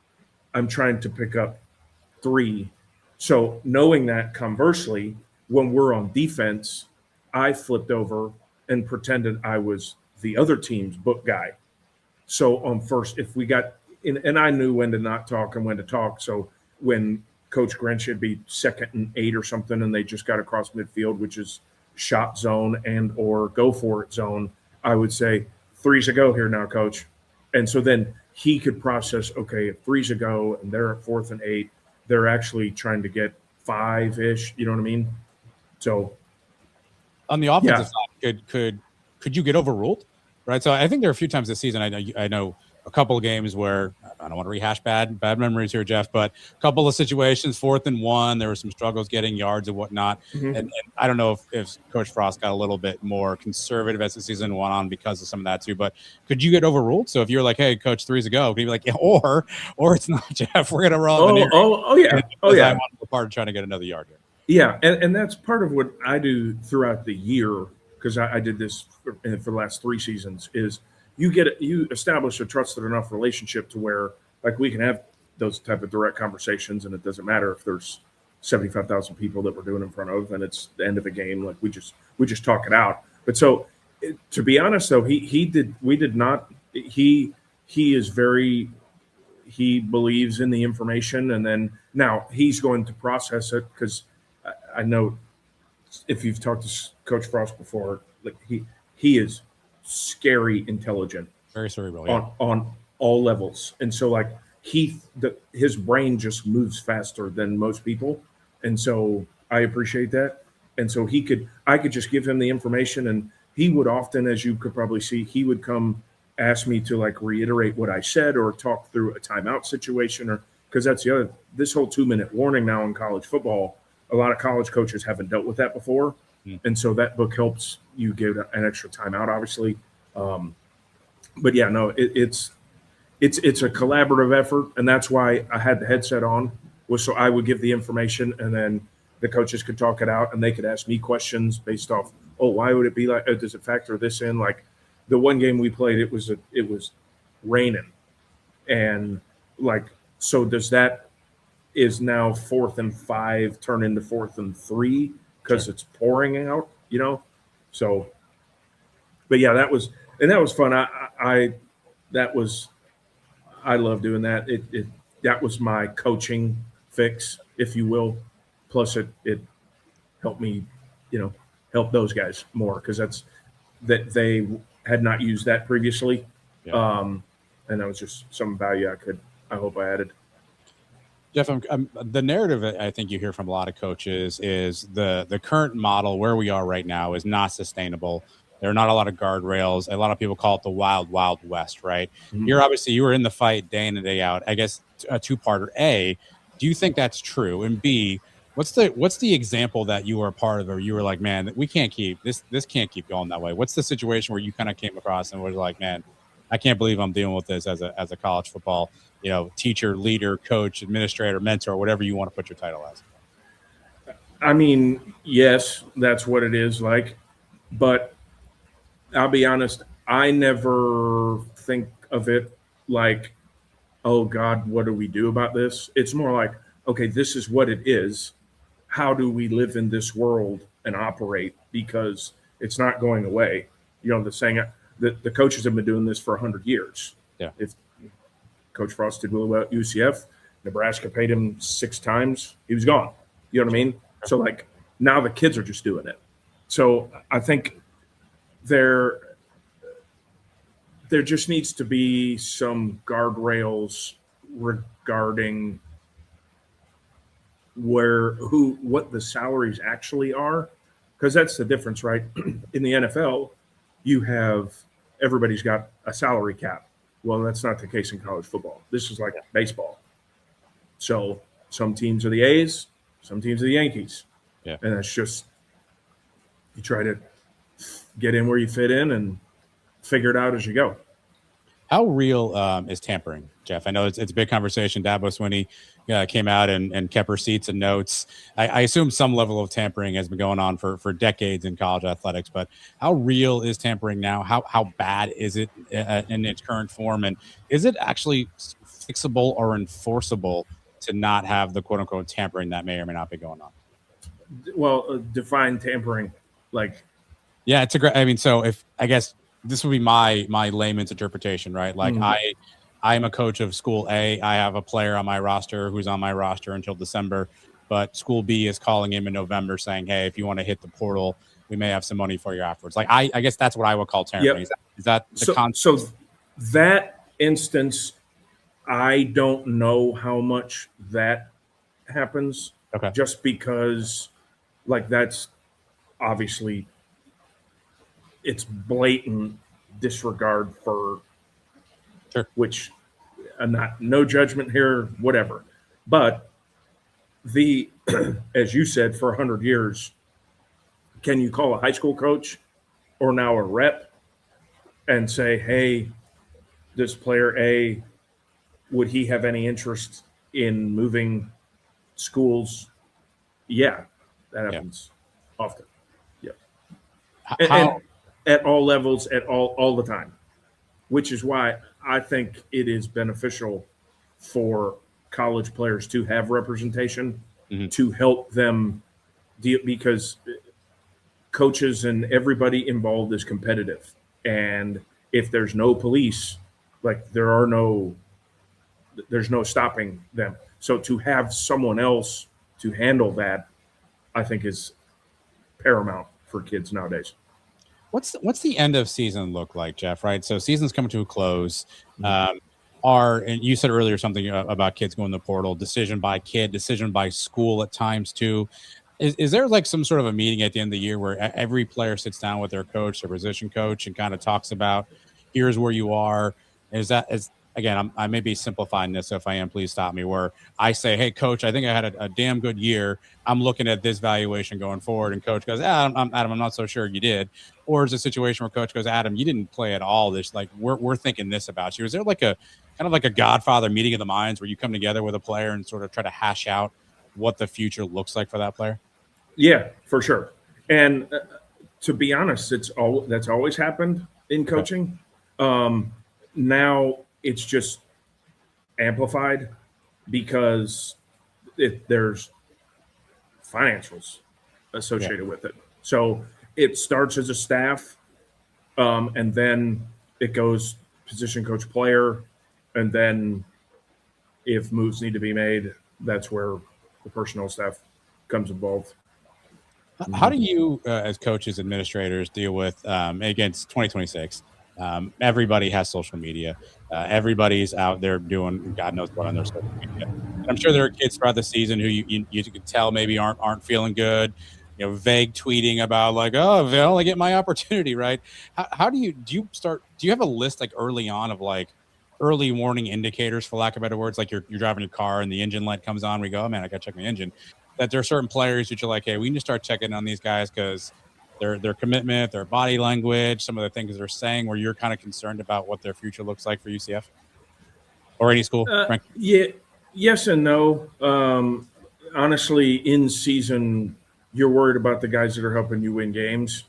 S2: I'm trying to pick up 3. So knowing that, conversely, when we're on defense, I flipped over and pretended I was the other team's book guy. So on first, if we got in, and I knew when to not talk and when to talk. So when Coach Grinch would be 2nd and 8 or something, and they just got across midfield, which is shot zone and or go for it zone, I would say 3's a go here now, Coach. And so then he could process, okay, if 3's a go and they're at 4th and 8, they're actually trying to get 5-ish. You know what I mean? So
S1: on the offensive side, could you get overruled? Right. So I think there are a few times this season. I know a couple of games where I don't want to rehash bad memories here, Jeff, but a couple of situations, 4th and 1, there were some struggles getting yards and whatnot.
S2: Mm-hmm.
S1: And I don't know if Coach Frost got a little bit more conservative as the season went on because of some of that too. But could you get overruled? So if you're like, hey, Coach, 3's a go, could you be like, yeah, or it's not, Jeff, we're gonna roll.
S2: Yeah.
S1: I want to be part of trying to get another yard here.
S2: Yeah, and that's part of what I do throughout the year, because I did this for the last 3 seasons, is you establish a trusted enough relationship to where, like, we can have those type of direct conversations, and it doesn't matter if there's 75,000 people that we're doing in front of, and it's the end of the game. Like, we just talk it out. But so, to be honest, though, he believes in the information, and then now he's going to process it, because I know if you've talked to Coach Frost before, like he is scary intelligent,
S1: very cerebral,
S2: on all levels, and so like his brain just moves faster than most people, and so I appreciate that. And so I could just give him the information, and he would often, as you could probably see, he would come ask me to like reiterate what I said or talk through a timeout situation, or because that's the other, this whole 2-minute warning now in college football, a lot of college coaches haven't dealt with that before. And so that book helps you give an extra timeout, obviously. But yeah, no, it's a collaborative effort, and that's why I had the headset on, was so I would give the information, and then the coaches could talk it out, and they could ask me questions based off, why would it be like? Does it factor this in? Like the one game we played, it was raining, and like, so does that is now 4th and 5 turn into 4th and 3 because it's pouring out, So, but yeah, that was fun. I love doing that. That was my coaching fix, if you will. Plus it helped me, help those guys more, because that they had not used that previously. Yeah. And that was just some value I hope I added.
S1: Jeff, the narrative I think you hear from a lot of coaches is the current model where we are right now is not sustainable. There are not a lot of guardrails. A lot of people call it the wild, wild west, right? Mm-hmm. You were in the fight day in and day out. I guess a two-parter. A, do you think that's true? And B, what's the example that you were a part of, or you were like, man, we can't keep this can't keep going that way? What's the situation where you kind of came across and was like, man, I can't believe I'm dealing with this as a college football, teacher, leader, coach, administrator, mentor, whatever you want to put your title as?
S2: I mean, yes, that's what it is like, but I'll be honest, I never think of it like, oh God, what do we do about this? It's more like, okay, this is what it is. How do we live in this world and operate? Because it's not going away. The saying, the coaches have been doing this for 100 years.
S1: Yeah.
S2: If Coach Frost did really well at UCF, Nebraska paid him 6 times, he was gone. You know what I mean? So like now the kids are just doing it. So I think there just needs to be some guardrails regarding what the salaries actually are, because that's the difference, right? In the NFL, everybody's got a salary cap. Well, that's not the case in college football. This is like baseball. So some teams are the A's, some teams are the Yankees.
S1: Yeah.
S2: And that's just, you try to get in where you fit in and figure it out as you go.
S1: How real is tampering, Jeff? I know it's a big conversation. Dabo Swinney came out and kept receipts and notes. I assume some level of tampering has been going on for decades in college athletics, but how real is tampering now? How bad is it in its current form? And is it actually fixable or enforceable to not have the quote unquote tampering that may or may not be going on?
S2: Well, define tampering. Like,
S1: yeah, it's a great. I mean, so if I guess this would be my layman's interpretation, right? Like I'm a coach of school A. I have a player on my roster who's on my roster until December, but school B is calling him in November saying, "Hey, if you want to hit the portal, we may have some money for you afterwards." Like I guess that's what I would call tampering.
S2: Yep.
S1: Is that the concept?
S2: So that instance, I don't know how much that happens.
S1: Okay.
S2: Just because, like, that's obviously it's blatant disregard for
S1: sure.
S2: Which no judgment here, whatever. But as you said, for 100 years, can you call a high school coach or now a rep and say, hey, this player A, would he have any interest in moving schools? Yeah, that happens often. Yeah. And at all levels, at all the time, which is why I think it is beneficial for college players to have representation to help them deal, because coaches and everybody involved is competitive. And if there's no police, like there's no stopping them. So to have someone else to handle that, I think is paramount for kids nowadays.
S1: What's the end of season look like, Jeff? Right, so season's coming to a close. And you said earlier something about kids going to the portal. Decision by kid, decision by school at times too. Is there like some sort of a meeting at the end of the year where every player sits down with their coach, their position coach, and kind of talks about, here's where you are? Again, I may be simplifying this, so if I am, please stop me, where I say, hey, coach, I think I had a damn good year. I'm looking at this valuation going forward. And coach goes, Adam, I'm not so sure you did. Or is a situation where coach goes, Adam, you didn't play at all. This, like, we're thinking this about you. Is there like a kind of like a Godfather meeting of the minds where you come together with a player and sort of try to hash out what the future looks like for that player?
S2: Yeah, for sure. And to be honest, that's always happened in coaching. Now it's just amplified because there's financials associated with it. So it starts as a staff, and then it goes position coach, player, and then if moves need to be made, that's where the personnel staff comes involved.
S1: How do you, as coaches, administrators, deal with against 2026? Everybody has social media. Everybody's out there doing God knows what on their social media. And I'm sure there are kids throughout the season who you can tell maybe aren't feeling good. You know, vague tweeting about like, oh, if I only get my opportunity, right? How do you have a list like early on of like early warning indicators, for lack of better words, like you're driving your car and the engine light comes on, we go, oh man, I gotta check my engine. That there are certain players that you're like, hey, we need to start checking on these guys because their commitment, their body language, some of the things they're saying, where you're kind of concerned about what their future looks like for UCF or any school?
S2: Yeah, yes and no. Honestly, in season, you're worried about the guys that are helping you win games.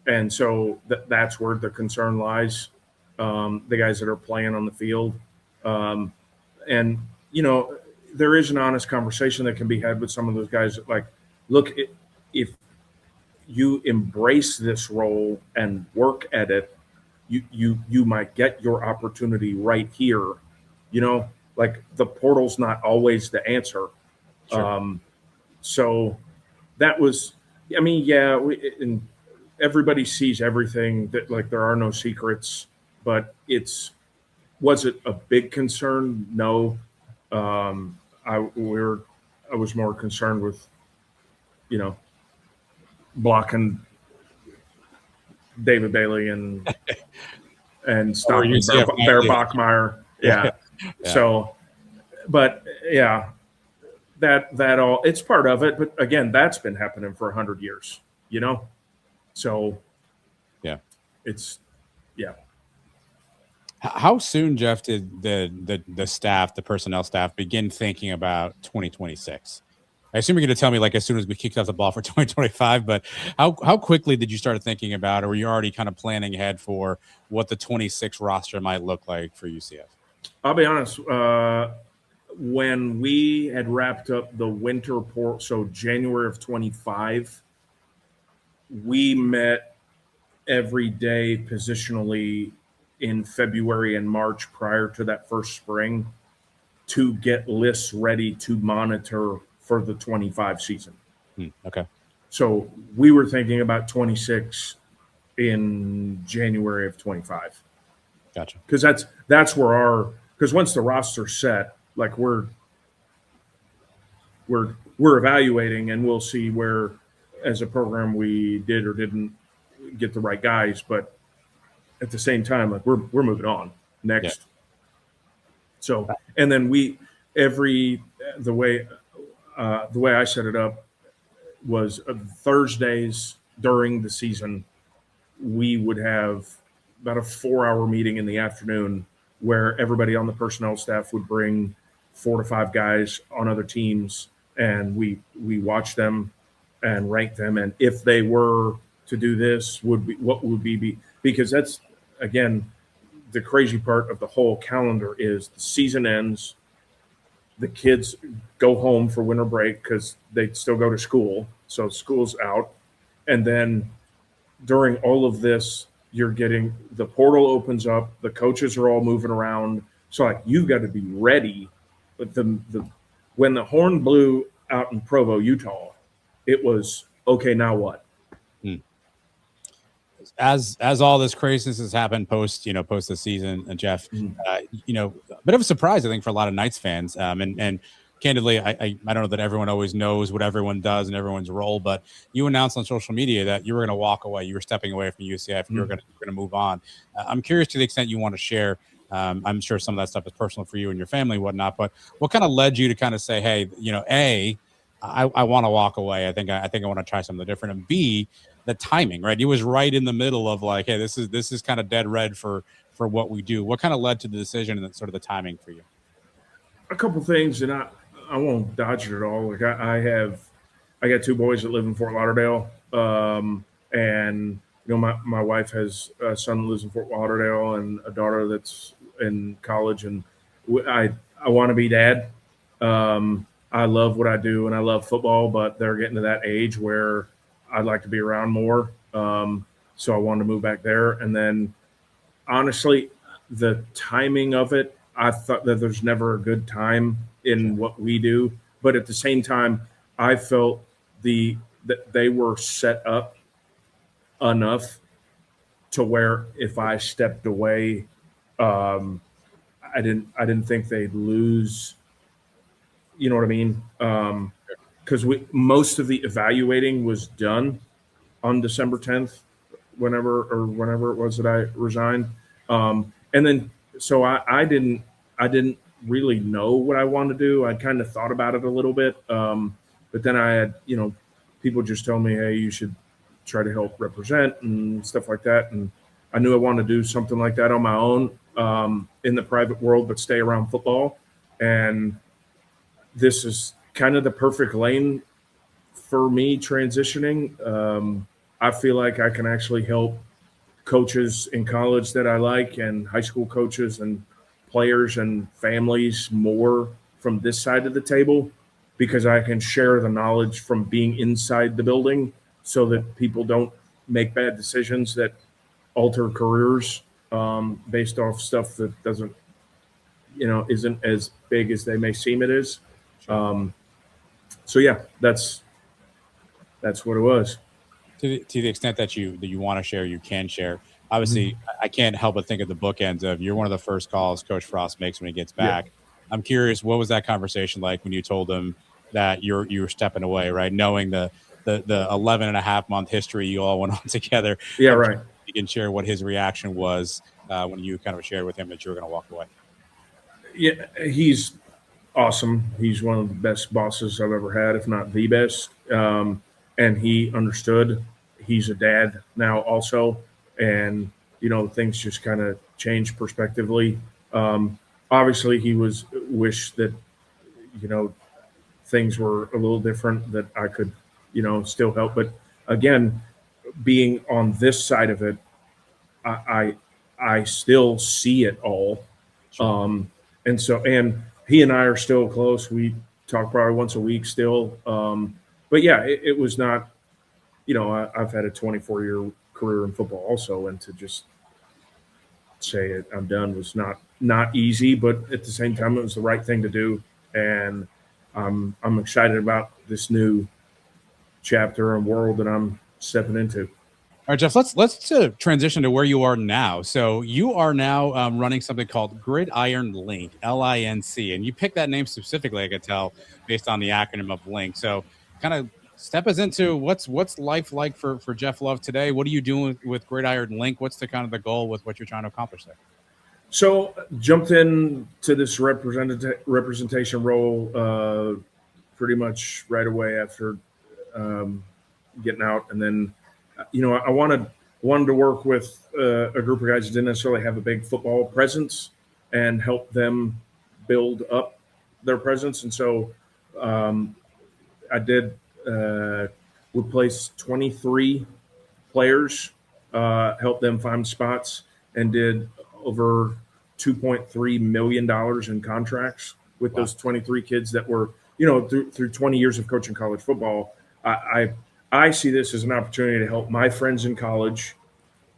S2: And so that's where the concern lies, the guys that are playing on the field. And, you know, there is an honest conversation that can be had with some of those guys that, like, look, if you embrace this role and work at it, you might get your opportunity right here. You know, like the portal's not always the answer. Sure. So that was, I mean, and everybody sees everything, that like there are no secrets, but was it a big concern? No. I was more concerned with, you know, blocking David Bailey and stopping Bear Bachmeyer. Yeah. So, but yeah, that all, it's part of it. But again, that's been happening for 100 years, you know? So
S1: yeah,
S2: it's, yeah.
S1: How soon, Jeff, did the staff, the personnel staff, begin thinking about 2026? I assume you're going to tell me like as soon as we kicked off the ball for 2025, but how quickly did you start thinking about, or were you already kind of planning ahead for what the 26 roster might look like for UCF?
S2: I'll be honest. When we had wrapped up the winter port, so January of 25, we met every day positionally in February and March prior to that first spring to get lists ready to monitor for the 25 season.
S3: Okay.
S2: So we were thinking about 26 in January of 25.
S3: Gotcha.
S2: Because that's where because once the roster's set, like we're evaluating and we'll see where as a program we did or didn't get the right guys, but at the same time, like we're moving on next. Yeah. So, and then the way I set it up was Thursdays during the season, we would have about a 4-hour meeting in the afternoon where everybody on the personnel staff would bring 4 to 5 guys on other teams, and we watch them and rank them. And if they were to do this, what would be because that's, again, the crazy part of the whole calendar is the season ends, the kids go home for winter break because they still go to school, so school's out, and then during all of this, you're getting the portal opens up, the coaches are all moving around, so like you've got to be ready. But when the horn blew out in Provo, Utah, it was okay. Now what?
S1: As all this craziness has happened post the season, Jeff, a bit of a surprise, I think, for a lot of Knights fans. And candidly, I don't know that everyone always knows what everyone does and everyone's role, but you announced on social media that you were going to walk away. You were stepping away from UCF. You were going to move on. I'm curious to the extent you want to share. I'm sure some of that stuff is personal for you and your family and whatnot, but what kind of led you to kind of say, hey, I want to walk away. I think I want to try something different. And B, the timing, right? It was right in the middle of like, hey, this is kind of dead red for what we do. What kind of led to the decision and sort of the timing for you?
S2: A couple things, and I won't dodge it at all. Like I got 2 boys that live in Fort Lauderdale, and my wife has a son that lives in Fort Lauderdale and a daughter that's in college, and I want to be dad. I love what I do and I love football, but they're getting to that age where I'd like to be around more. So I wanted to move back there. And then honestly, the timing of it, I thought that there's never a good time in what we do. But at the same time, I felt that they were set up enough to where if I stepped away, I didn't think they'd lose. You know what I mean? Because most of the evaluating was done on December 10th, whenever it was that I resigned. And then so I didn't really know what I wanted to do. I kind of thought about it a little bit, but then I had people just tell me, hey, you should try to help represent and stuff like that. And I knew I wanted to do something like that on my own in the private world, but stay around football. And this is kind of the perfect lane for me transitioning. I feel like I can actually help coaches in college that I like and high school coaches and players and families more from this side of the table because I can share the knowledge from being inside the building so that people don't make bad decisions that alter careers based off stuff that doesn't, isn't as big as they may seem it is. So yeah, that's what it was.
S1: To the extent that you want to share, you can share. Obviously, I can't help but think of the bookends of you're one of the first calls Coach Frost makes when he gets back. Yeah. I'm curious, what was that conversation like when you told him that you were stepping away, right? Knowing the 11 and a half month history you all went on together.
S2: Yeah, right.
S1: You can share what his reaction was when you kind of shared with him that you were going to walk away.
S2: Yeah, he's awesome. He's one of the best bosses I've ever had, if not the best. And he understood. He's a dad now also. And, things just kind of changed prospectively. Obviously, he wished that, things were a little different, that I could, still help. But again, being on this side of it, I still see it all. And he and I are still close. We talk probably once a week still. But yeah, it was not, I've had a 24-year career in football also, and to just say I'm done was not easy, but at the same time, it was the right thing to do. And I'm excited about this new chapter and world that I'm stepping into.
S1: All right, Jeff, let's transition to where you are now. So you are now running something called Gridiron Link, LINC, and you picked that name specifically, I could tell, based on the acronym of Link. So kind of step us into what's life like for Jeff Love today. What are you doing with Gridiron Link? What's the kind of the goal with what you're trying to accomplish there?
S2: So jumped into this representation role pretty much right away after getting out, and then I wanted to work with a group of guys that didn't necessarily have a big football presence and help them build up their presence. And so I did replace 23 players, help them find spots, and did over $2.3 million in contracts with those 23 kids that were, through 20 years of coaching college football. I see this as an opportunity to help my friends in college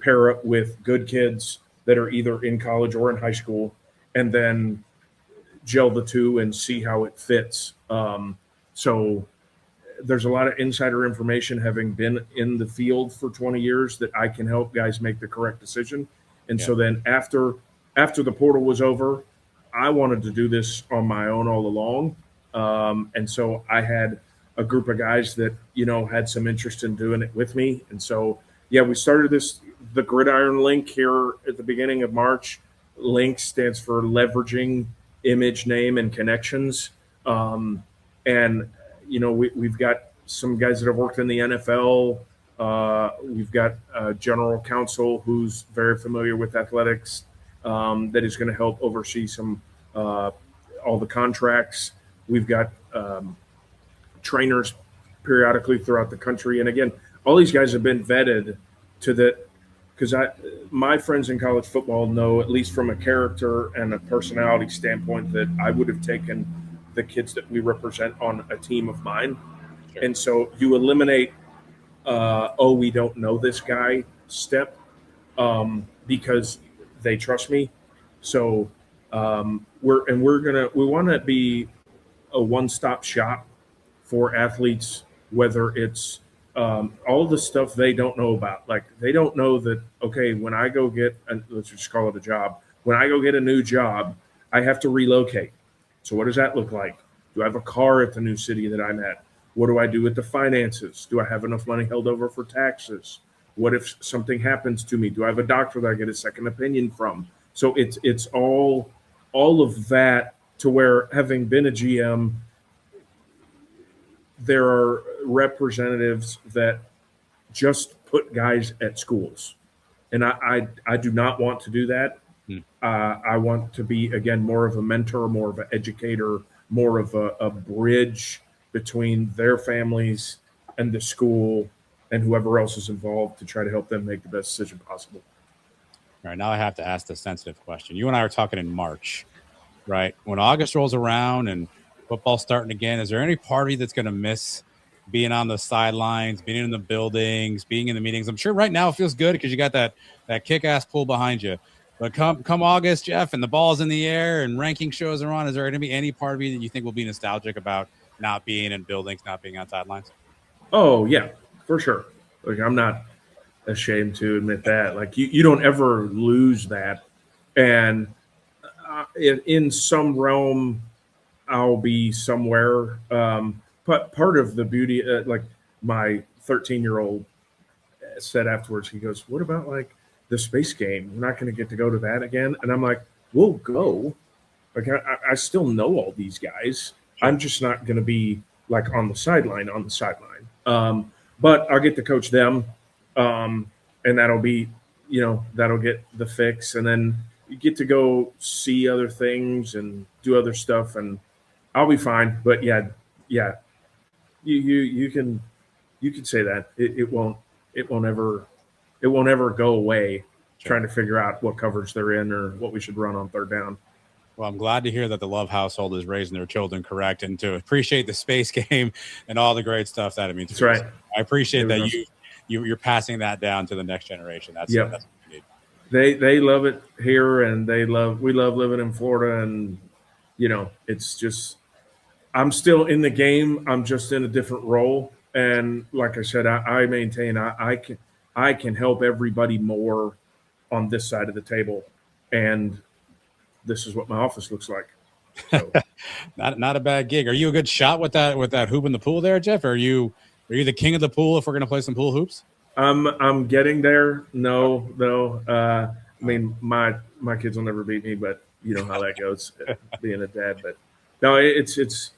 S2: pair up with good kids that are either in college or in high school, and then gel the two and see how it fits. So there's a lot of insider information, having been in the field for 20 years, that I can help guys make the correct decision. And so then after the portal was over, I wanted to do this on my own all along. And so I had a group of guys that, had some interest in doing it with me. And so, we started the Gridiron Link here at the beginning of March. Link stands for leveraging image, name, and connections. We've got some guys that have worked in the NFL. We've got a general counsel who's very familiar with athletics, that is going to help oversee some all the contracts. We've got trainers periodically throughout the country. And again, all these guys have been vetted to that, because my friends in college football know, at least from a character and a personality standpoint, that I would have taken the kids that we represent on a team of mine. Sure. And so you eliminate, we don't know this guy step, because they trust me. So we want to be a one-stop shop for athletes, whether it's all the stuff they don't know about. Like, they don't know that, okay, when I go get, let's just call it a job. When I go get a new job, I have to relocate. So what does that look like? Do I have a car at the new city that I'm at? What do I do with the finances? Do I have enough money held over for taxes? What if something happens to me? Do I have a doctor that I get a second opinion from? So it's all of that, to where, having been a GM, there are representatives that just put guys at schools. And I do not want to do that. I want to be, again, more of a mentor, more of an educator, more of a bridge between their families and the school and whoever else is involved, to try to help them make the best decision possible.
S1: All right, now I have to ask the sensitive question. You and I were talking in March, right? When August rolls around and football's starting again, is there any party that's going to miss being on the sidelines, being in the buildings, being in the meetings? I'm sure right now it feels good because you got that kick-ass pull behind you. But come August, Jeff, and the ball's in the air and ranking shows are on, is there going to be any part of you that you think will be nostalgic about not being in buildings, not being on sidelines?
S2: Oh, yeah, for sure. Like, I'm not ashamed to admit that. Like, you don't ever lose that. And in some realm, I'll be somewhere. But part of the beauty, like my 13-year-old said afterwards, he goes, "What about like the space game? We're not going to get to go to that again." And I'm like, "We'll go." Like, I still know all these guys. I'm just not going to be like on the sideline. But I'll get to coach them. And that'll be, that'll get the fix. And then, you get to go see other things and do other stuff, and I'll be fine. But yeah, you can say that it won't ever go away.
S1: Sure.
S2: Trying to figure out what coverage they're in or what we should run on third down.
S1: Well, I'm glad to hear that the Love household is raising their children correct, and to appreciate the space game and all the great stuff that it means.
S2: That's right.
S1: I appreciate that you're passing that down to the next generation. That's what we need.
S2: They love it here, and we love living in Florida, and it's just, I'm still in the game. I'm just in a different role, and like I said, I maintain I can help everybody more on this side of the table, and this is what my office looks like. So.
S1: not a bad gig. Are you a good shot with that hoop in the pool there, Jeff? Are you the king of the pool if we're going to play some pool hoops?
S2: I'm getting there. No. I mean, my kids will never beat me, but you know how that goes, being a dad. But no, it's.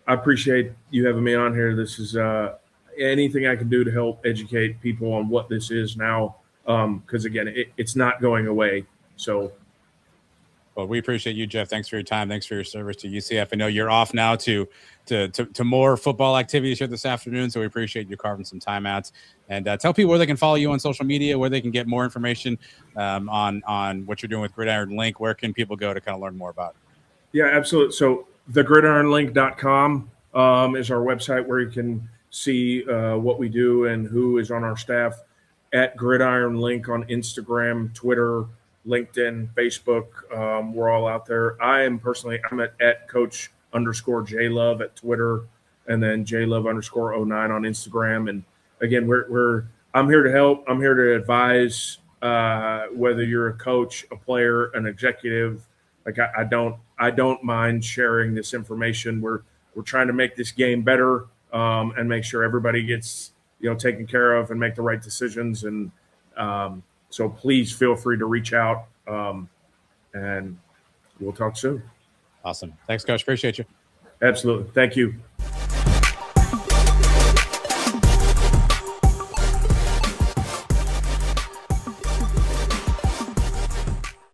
S2: I appreciate you having me on here. This is anything I can do to help educate people on what this is now, because again, it's not going away. So.
S1: Well, we appreciate you, Jeff. Thanks for your time. Thanks for your service to UCF. I know you're off now to more football activities here this afternoon, so we appreciate you carving some time out. And tell people where they can follow you on social media, where they can get more information on what you're doing with Gridiron Link. Where can people go to kind of learn more about it?
S2: Yeah, absolutely. So thegridironlink.com is our website where you can see what we do and who is on our staff. At Gridiron Link on Instagram, Twitter, LinkedIn, Facebook, we're all out there. I'm at Coach_JLove at Twitter, and then JLove_09 on Instagram. And again, I'm here to help. I'm here to advise, whether you're a coach, a player, an executive. Like I don't mind sharing this information. We're trying to make this game better, and make sure everybody gets taken care of and make the right decisions. And so please feel free to reach out, and we'll talk soon.
S1: Awesome. Thanks, Coach. Appreciate you.
S2: Absolutely. Thank you.